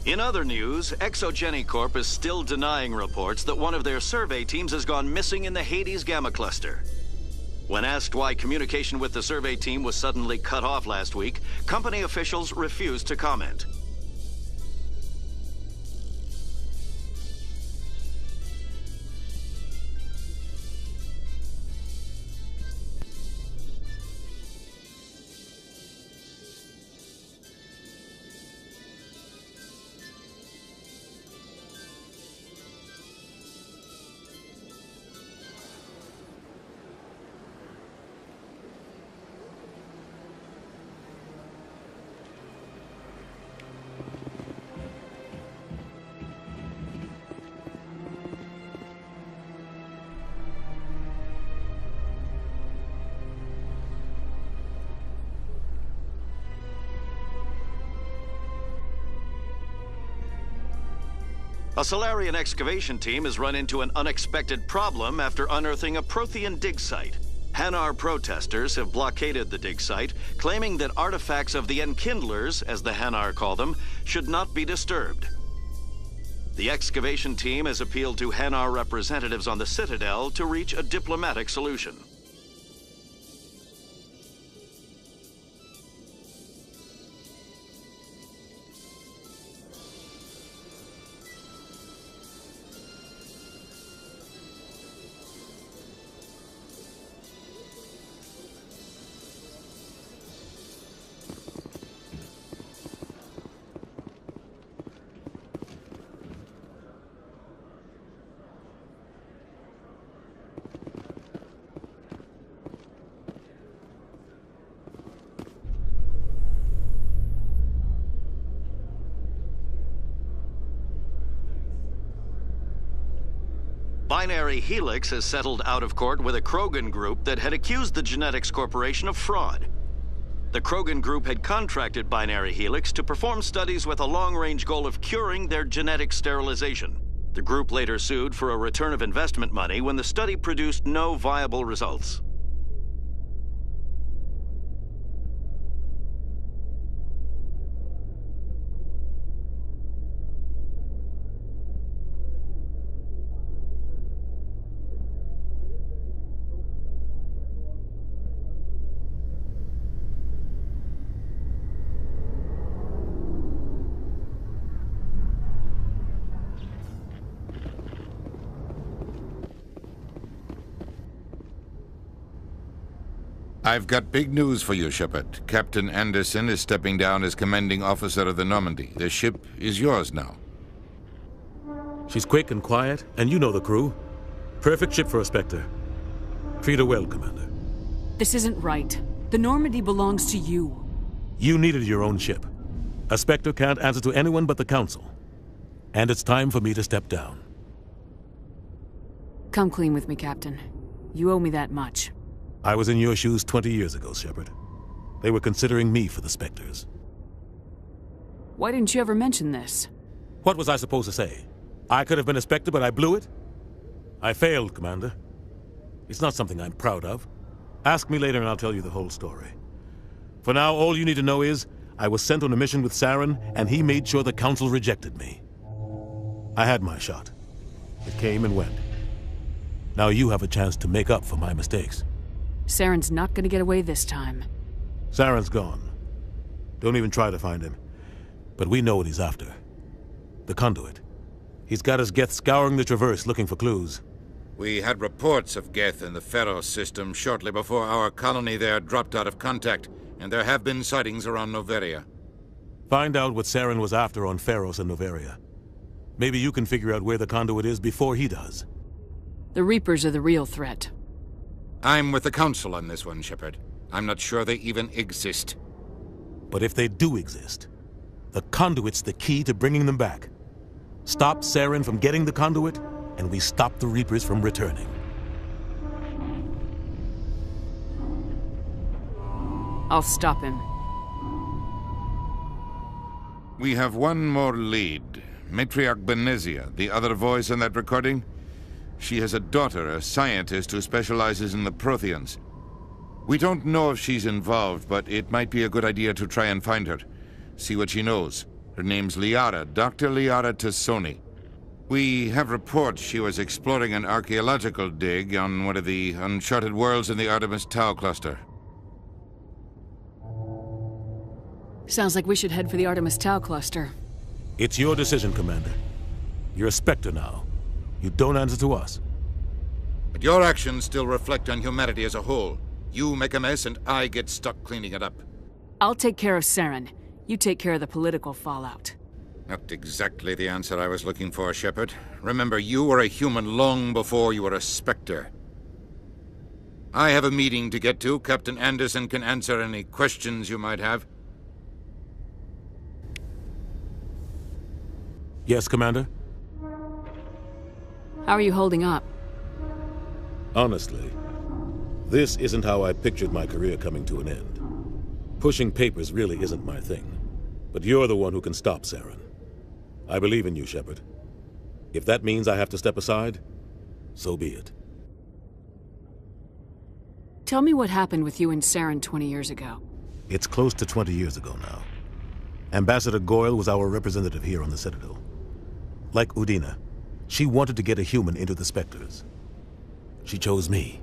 In other news, Exogeny Corp is still denying reports that one of their survey teams has gone missing in the Hades Gamma Cluster. When asked why communication with the survey team was suddenly cut off last week, company officials refused to comment. A Solarian excavation team has run into an unexpected problem after unearthing a Prothean dig site. Hanar protesters have blockaded the dig site, claiming that artifacts of the Enkindlers, as the Hanar call them, should not be disturbed. The excavation team has appealed to Hanar representatives on the Citadel to reach a diplomatic solution. Binary Helix has settled out of court with a Krogan group that had accused the Genetics Corporation of fraud. The Krogan group had contracted Binary Helix to perform studies with a long-range goal of curing their genetic sterilization. The group later sued for a return of investment money when the study produced no viable results. I've got big news for you, Shepard. Captain Anderson is stepping down as commanding officer of the Normandy. The ship is yours now. She's quick and quiet, and you know the crew. Perfect ship for a Spectre. Treat her well, Commander. This isn't right. The Normandy belongs to you. You needed your own ship. A Spectre can't answer to anyone but the Council. And it's time for me to step down. Come clean with me, Captain. You owe me that much. I was in your shoes 20 years ago, Shepard. They were considering me for the Spectres. Why didn't you ever mention this? What was I supposed to say? I could have been a Spectre, but I blew it? I failed, Commander. It's not something I'm proud of. Ask me later and I'll tell you the whole story. For now, all you need to know is, I was sent on a mission with Saren, and he made sure the Council rejected me. I had my shot. It came and went. Now you have a chance to make up for my mistakes. Saren's not gonna get away this time. Saren's gone. Don't even try to find him. But we know what he's after. The conduit. He's got his Geth scouring the Traverse looking for clues. We had reports of Geth in the Pharos system shortly before our colony there dropped out of contact, and there have been sightings around Noveria. Find out what Saren was after on Pharos and Noveria. Maybe you can figure out where the conduit is before he does. The Reapers are the real threat. I'm with the Council on this one, Shepard. I'm not sure they even exist. But if they do exist, the conduit's the key to bringing them back. Stop Saren from getting the conduit, and we stop the Reapers from returning. I'll stop him. We have one more lead. Matriarch Benezia, the other voice in that recording. She has a daughter, a scientist who specializes in the Protheans. We don't know if she's involved, but it might be a good idea to try and find her. See what she knows. Her name's Liara, Dr. Liara Tassoni. We have reports she was exploring an archaeological dig on one of the uncharted worlds in the Artemis Tau cluster. Sounds like we should head for the Artemis Tau cluster. It's your decision, Commander. You're a Spectre now. You don't answer to us. But your actions still reflect on humanity as a whole. You make a mess and I get stuck cleaning it up. I'll take care of Saren. You take care of the political fallout. Not exactly the answer I was looking for, Shepard. Remember, you were a human long before you were a Spectre. I have a meeting to get to. Captain Anderson can answer any questions you might have. Yes, Commander? How are you holding up? Honestly, this isn't how I pictured my career coming to an end. Pushing papers really isn't my thing. But you're the one who can stop Saren. I believe in you, Shepard. If that means I have to step aside, so be it. Tell me what happened with you and Saren 20 years ago. It's close to 20 years ago now. Ambassador Goyle was our representative here on the Citadel. Like Udina, she wanted to get a human into the Spectres. She chose me.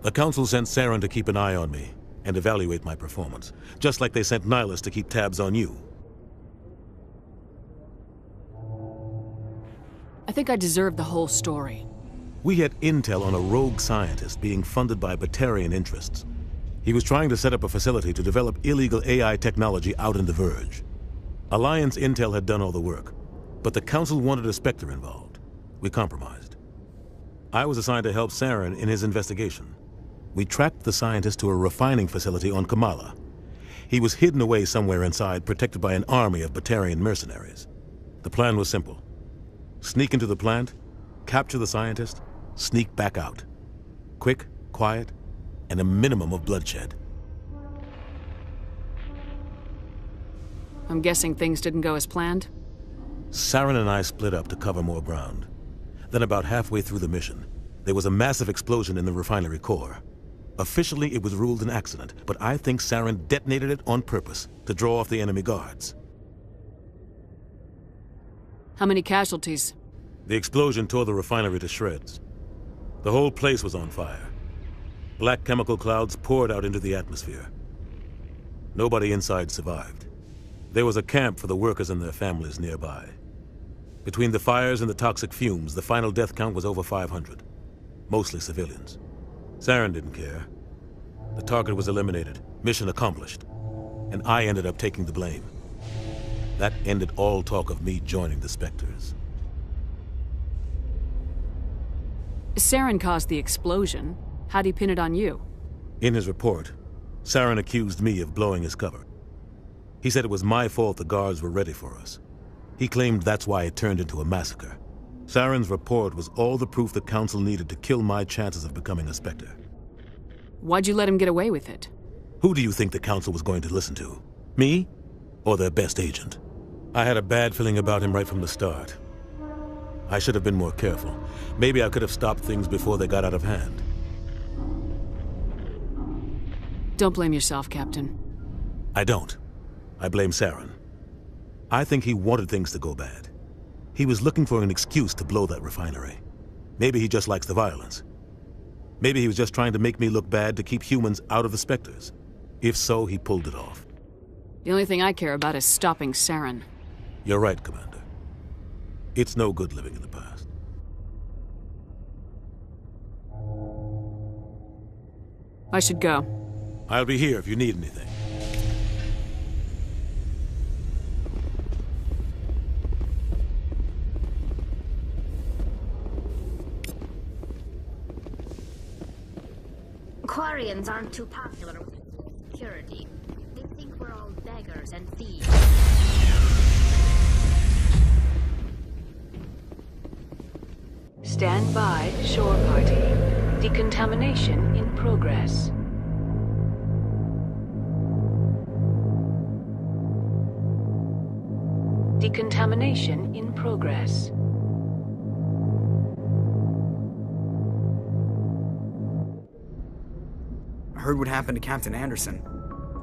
The Council sent Saren to keep an eye on me and evaluate my performance, just like they sent Nihilus to keep tabs on you. I think I deserve the whole story. We had intel on a rogue scientist being funded by Batarian interests. He was trying to set up a facility to develop illegal AI technology out in the Verge. Alliance intel had done all the work, but the Council wanted a Spectre involved. We compromised. I was assigned to help Saren in his investigation. We tracked the scientist to a refining facility on Kamala. He was hidden away somewhere inside, protected by an army of Batarian mercenaries. The plan was simple. Sneak into the plant, capture the scientist, sneak back out. Quick, quiet, and a minimum of bloodshed. I'm guessing things didn't go as planned? Saren and I split up to cover more ground. Then about halfway through the mission, there was a massive explosion in the refinery core. Officially, it was ruled an accident, but I think Saren detonated it on purpose to draw off the enemy guards. How many casualties? The explosion tore the refinery to shreds. The whole place was on fire. Black chemical clouds poured out into the atmosphere. Nobody inside survived. There was a camp for the workers and their families nearby. Between the fires and the toxic fumes, the final death count was over 500. Mostly civilians. Saren didn't care. The target was eliminated, mission accomplished. And I ended up taking the blame. That ended all talk of me joining the Spectres. Saren caused the explosion. How'd he pin it on you? In his report, Saren accused me of blowing his cover. He said it was my fault the guards were ready for us. He claimed that's why it turned into a massacre. Saren's report was all the proof the Council needed to kill my chances of becoming a Spectre. Why'd you let him get away with it? Who do you think the Council was going to listen to? Me? Or their best agent? I had a bad feeling about him right from the start. I should have been more careful. Maybe I could have stopped things before they got out of hand. Don't blame yourself, Captain. I don't. I blame Saren. I think he wanted things to go bad. He was looking for an excuse to blow that refinery. Maybe he just likes the violence. Maybe he was just trying to make me look bad to keep humans out of the Spectres. If so, he pulled it off. The only thing I care about is stopping Saren. You're right, Commander. It's no good living in the past. I should go. I'll be here if you need anything. Quarians aren't too popular with security. They think we're all beggars and thieves. Stand by, shore party. Decontamination in progress. Decontamination in progress. I heard what happened to Captain Anderson.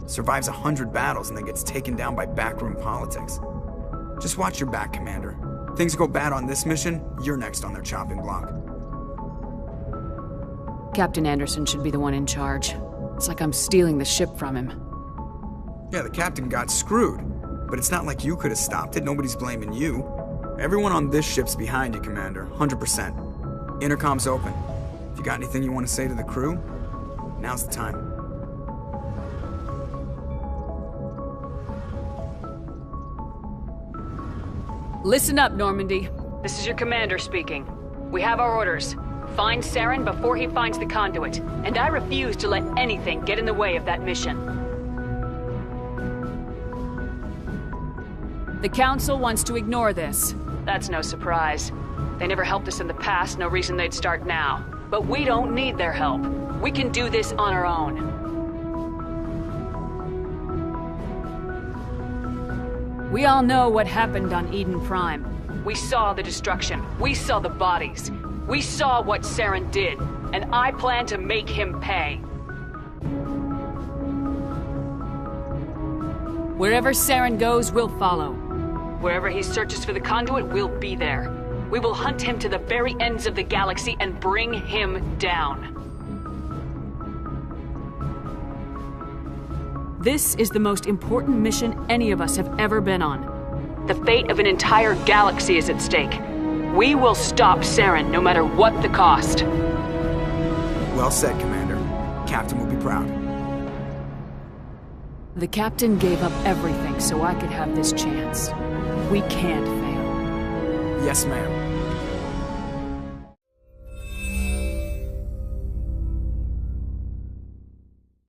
survives 100 battles and then gets taken down by backroom politics. Just watch your back, Commander. Things go bad on this mission, you're next on their chopping block. Captain Anderson should be the one in charge. It's like I'm stealing the ship from him. Yeah, the captain got screwed. But it's not like you could have stopped it. Nobody's blaming you. Everyone on this ship's behind you, Commander. 100%. Intercom's open. If you got anything you want to say to the crew, now's the time. Listen up, Normandy. This is your commander speaking. We have our orders. Find Saren before he finds the conduit, and I refuse to let anything get in the way of that mission. The Council wants to ignore this. That's no surprise. They never helped us in the past, no reason they'd start now. But we don't need their help. We can do this on our own. We all know what happened on Eden Prime. We saw the destruction. We saw the bodies. We saw what Saren did, and I plan to make him pay. Wherever Saren goes, we'll follow. Wherever he searches for the conduit, we'll be there. We will hunt him to the very ends of the galaxy and bring him down. This is the most important mission any of us have ever been on. The fate of an entire galaxy is at stake. We will stop Saren no matter what the cost. Well said, Commander. Captain will be proud. The captain gave up everything so I could have this chance. We can't fail. Yes, ma'am.